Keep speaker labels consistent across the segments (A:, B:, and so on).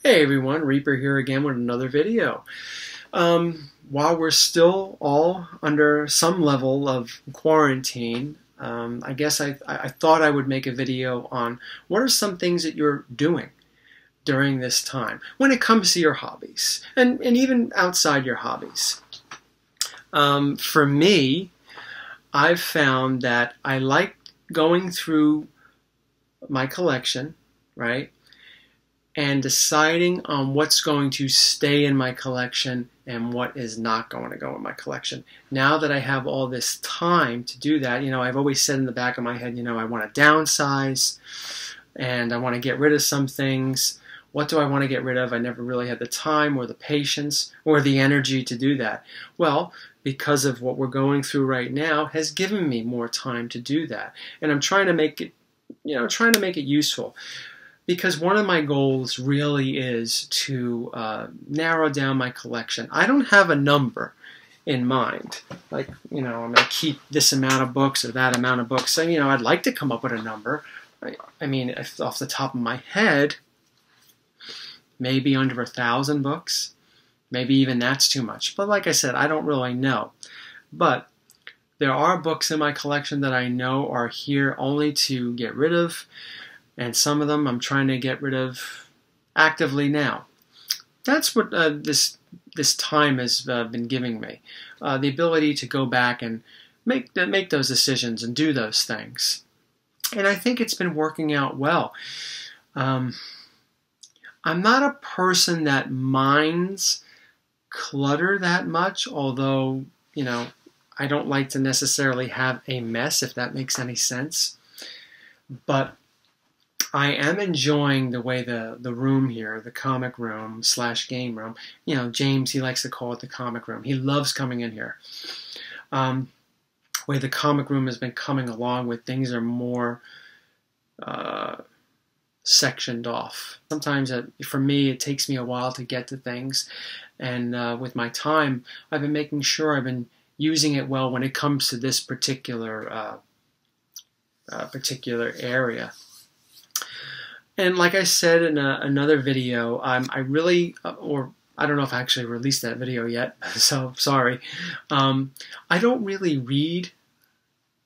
A: Hey everyone, Reaper here again with another video. While we're still all under some level of quarantine, I guess I thought I would make a video on what are some things that you're doing during this time when it comes to your hobbies and even outside your hobbies. For me, I've found that I like going through my collection, right? And deciding on what's going to stay in my collection and what is not going to go in my collection. Now that I have all this time to do that, I've always said in the back of my head, I want to downsize and I want to get rid of some things. What do I want to get rid of? I never really had the time or the patience or the energy to do that. Well, because of what we're going through right now has given me more time to do that. And I'm trying to make it, useful. Because one of my goals really is to narrow down my collection. I don't have a number in mind. Like, I'm going to keep this amount of books or that amount of books. So, I'd like to come up with a number. I mean, if off the top of my head, maybe under 1,000 books. Maybe even that's too much. But like I said, I don't really know. But there are books in my collection that I know are here only to get rid of. And some of them I'm trying to get rid of actively now. That's what this time has been giving me. The ability to go back and make those decisions and do those things. And I think it's been working out well. I'm not a person that minds clutter that much, although, I don't like to necessarily have a mess, if that makes any sense. But I am enjoying the way the room here, the comic room / game room, James, he likes to call it the comic room. He loves coming in here. Way the comic room has been coming along with things are more sectioned off. Sometimes for me, it takes me a while to get to things. And with my time, I've been making sure I've been using it well when it comes to this particular area. And like I said in another video, I really, or I don't know if I actually released that video yet, so sorry. I don't really read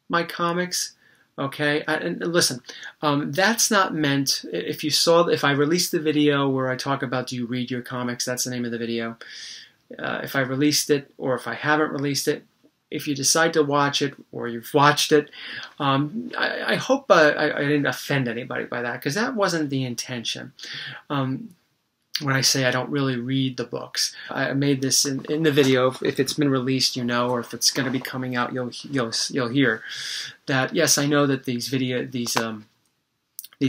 A: my comics, okay? And listen, that's not meant, if I released the video where I talk about do you read your comics, that's the name of the video. If I released it or if I haven't released it, if you decide to watch it or you've watched it, I hope I didn't offend anybody by that, because that wasn't the intention. When I say I don't really read the books, I made this in the video. If it's been released, or if it's going to be coming out, you'll hear that. Yes, I know that these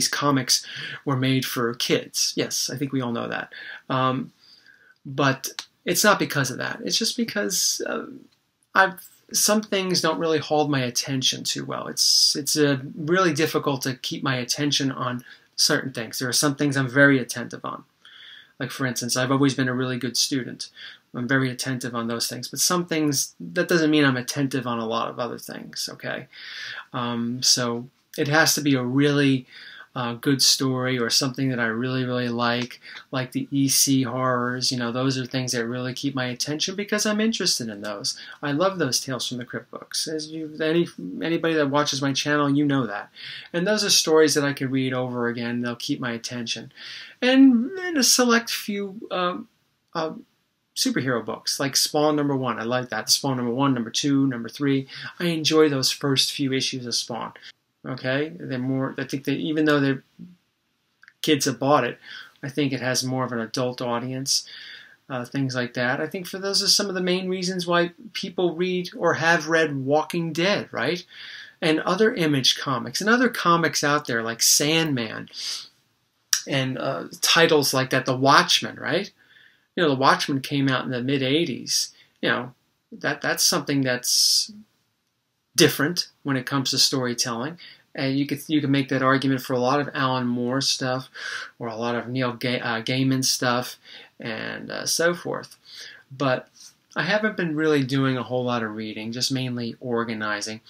A: comics were made for kids. Yes, I think we all know that. But it's not because of that. It's just because some things don't really hold my attention too well. It's really difficult to keep my attention on certain things. There are some things I'm very attentive on. Like, for instance, I've always been a really good student. I'm very attentive on those things. But some things, that doesn't mean I'm attentive on a lot of other things, okay? So it has to be a really good story or something that I really, really like the EC horrors. Those are things that really keep my attention because I'm interested in those. I love those Tales from the Crypt books. Anybody that watches my channel, you know that. And those are stories that I could read over again. They'll keep my attention. And a select few superhero books, like Spawn #1. I like that. Spawn #1, #2, #3. I enjoy those first few issues of Spawn. Okay, they're more. I think that even though the kids have bought it, I think it has more of an adult audience. Things like that. I think those are some of the main reasons why people read or have read Walking Dead, right? And other Image comics and other comics out there like Sandman and titles like that. The Watchmen, right? The Watchmen came out in the mid-'80s. That's something that's different when it comes to storytelling. And you can make that argument for a lot of Alan Moore stuff or a lot of Neil Gaiman stuff and so forth. But I haven't been really doing a whole lot of reading, just mainly organizing.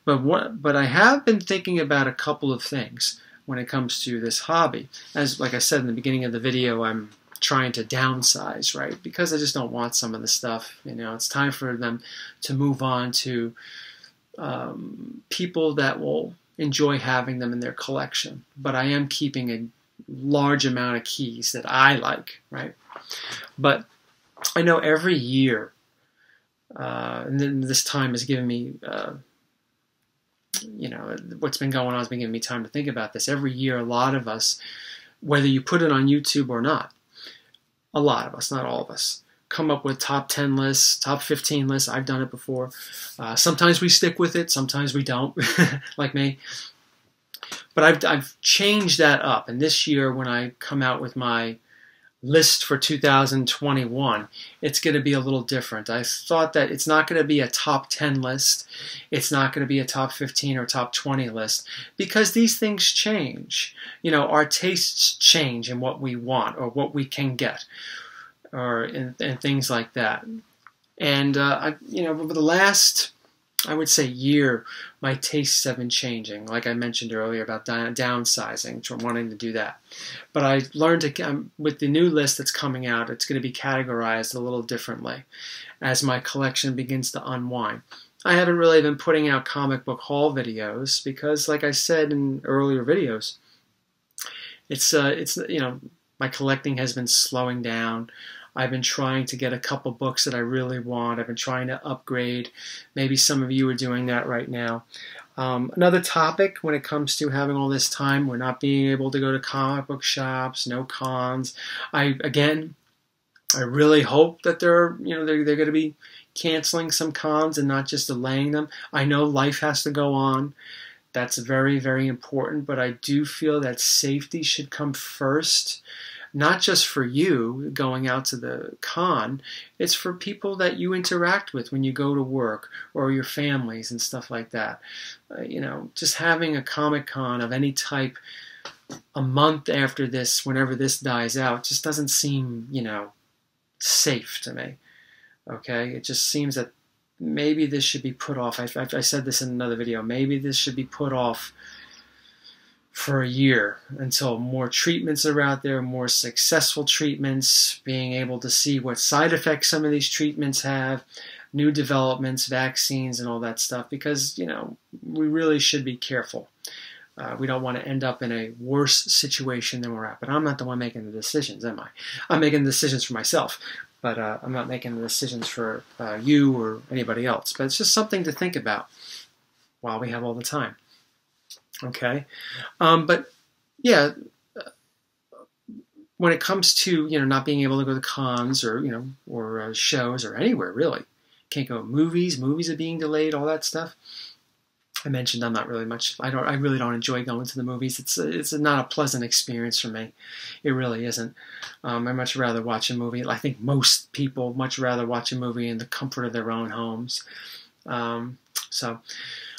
A: But I have been thinking about a couple of things. when it comes to this hobby. As like I said in the beginning of the video, I'm trying to downsize, right? Because I just don't want some of the stuff. You know, it's time for them to move on to people that will enjoy having them in their collection. But I am keeping a large amount of keys that I like, right? But I know every year, and then this time has given me, you know, what's been going on has been giving me time to think about this. Every year, a lot of us, whether you put it on YouTube or not, a lot of us, not all of us, come up with top 10 lists, top 15 lists. I've done it before. Sometimes we stick with it, sometimes we don't, like me. But I've changed that up. And this year, when I come out with my list for 2021, it's going to be a little different. I thought that it's not going to be a top 10 list. It's not going to be a top 15 or top 20 list, because these things change. You know, our tastes change in what we want or what we can get, or and things like that. And you know, over the last, I would say, year, my tastes have been changing. Like I mentioned earlier about downsizing, wanting to do that. But I learned to, with the new list that's coming out, it's going to be categorized a little differently as my collection begins to unwind. I haven't really been putting out comic book haul videos because, like I said in earlier videos, it's you know, my collecting has been slowing down. I've been trying to get a couple books that I really want. I've been trying to upgrade. Maybe some of you are doing that right now. Another topic when it comes to having all this time, we're not being able to go to comic book shops, no cons. I really hope that they're going to be canceling some cons and not just delaying them. I know life has to go on. That's very, very important, but I do feel that safety should come first. Not just for you going out to the con, it's for people that you interact with when you go to work, or your families and stuff like that. You know, just having a Comic-Con of any type a month after this, whenever this dies out, just doesn't seem, you know, safe to me. Okay? It just seems that maybe this should be put off. I said this in another video. Maybe this should be put off for a year until more treatments are out there, more successful treatments, being able to see what side effects some of these treatments have, new developments, vaccines, and all that stuff, because, you know, we really should be careful. We don't want to end up in a worse situation than we're at. But I'm not the one making the decisions, am I? I'm making the decisions for myself, but I'm not making the decisions for you or anybody else. But it's just something to think about while we have all the time. Okay, but yeah, when it comes to, you know, not being able to go to cons or, you know, or shows or anywhere really, can't go to movies. Movies are being delayed. All that stuff. I mentioned I'm not really much. I really don't enjoy going to the movies. It's not a pleasant experience for me. It really isn't. I much rather watch a movie. I think most people much rather watch a movie in the comfort of their own homes.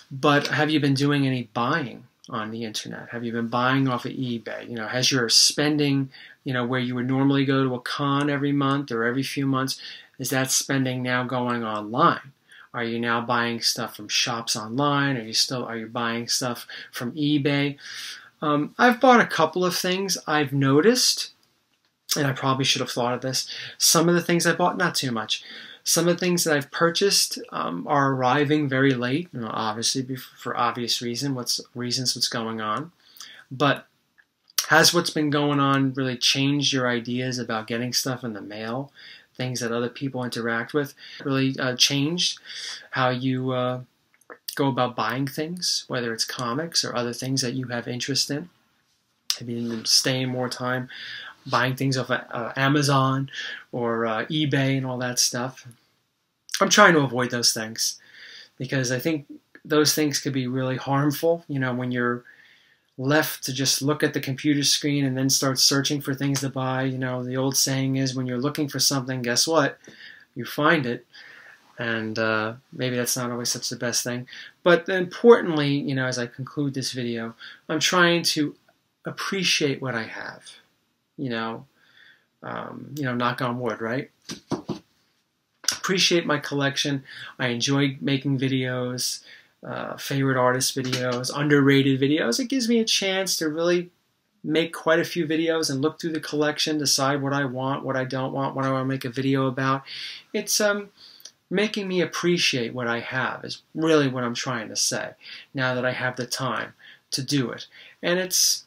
A: But have you been doing any buying on the internet? Have you been buying off of eBay? You know, has your spending, you know, where you would normally go to a con every month or every few months, is that spending now going online? Are you now buying stuff from shops online? Are you buying stuff from eBay? I've bought a couple of things I've noticed, and I probably should have thought of this. Some of the things I bought, not too much. Some of the things that I've purchased are arriving very late, you know, obviously for obvious reasons what's going on. But has what's been going on really changed your ideas about getting stuff in the mail, things that other people interact with? Really changed how you go about buying things, whether it's comics or other things that you have interest in? Have you been staying more time buying things off Amazon or eBay and all that stuff? I'm trying to avoid those things because I think those things could be really harmful. You know, when you're left to just look at the computer screen and then start searching for things to buy. You know, the old saying is, when you're looking for something, guess what? You find it. And maybe that's not always such the best thing. But importantly, you know, as I conclude this video, I'm trying to appreciate what I have. You know, knock on wood, right? Appreciate my collection. I enjoy making videos. favorite artist videos, underrated videos. It gives me a chance to really make quite a few videos and look through the collection, decide what I want, what I don't want, what I want to make a video about. It's making me appreciate what I have is really what I'm trying to say, now that I have the time to do it. And it's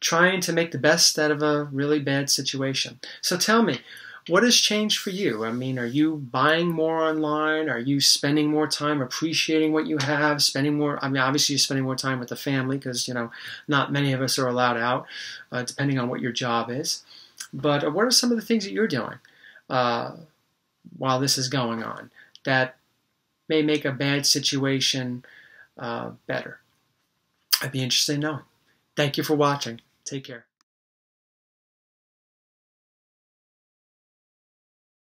A: trying to make the best out of a really bad situation. So tell me, what has changed for you? I mean, are you buying more online? Are you spending more time appreciating what you have? Spending more, I mean, obviously you're spending more time with the family because, you know, not many of us are allowed out, depending on what your job is. But what are some of the things that you're doing while this is going on that may make a bad situation better? I'd be interested in knowing. Thank you for watching. Take care.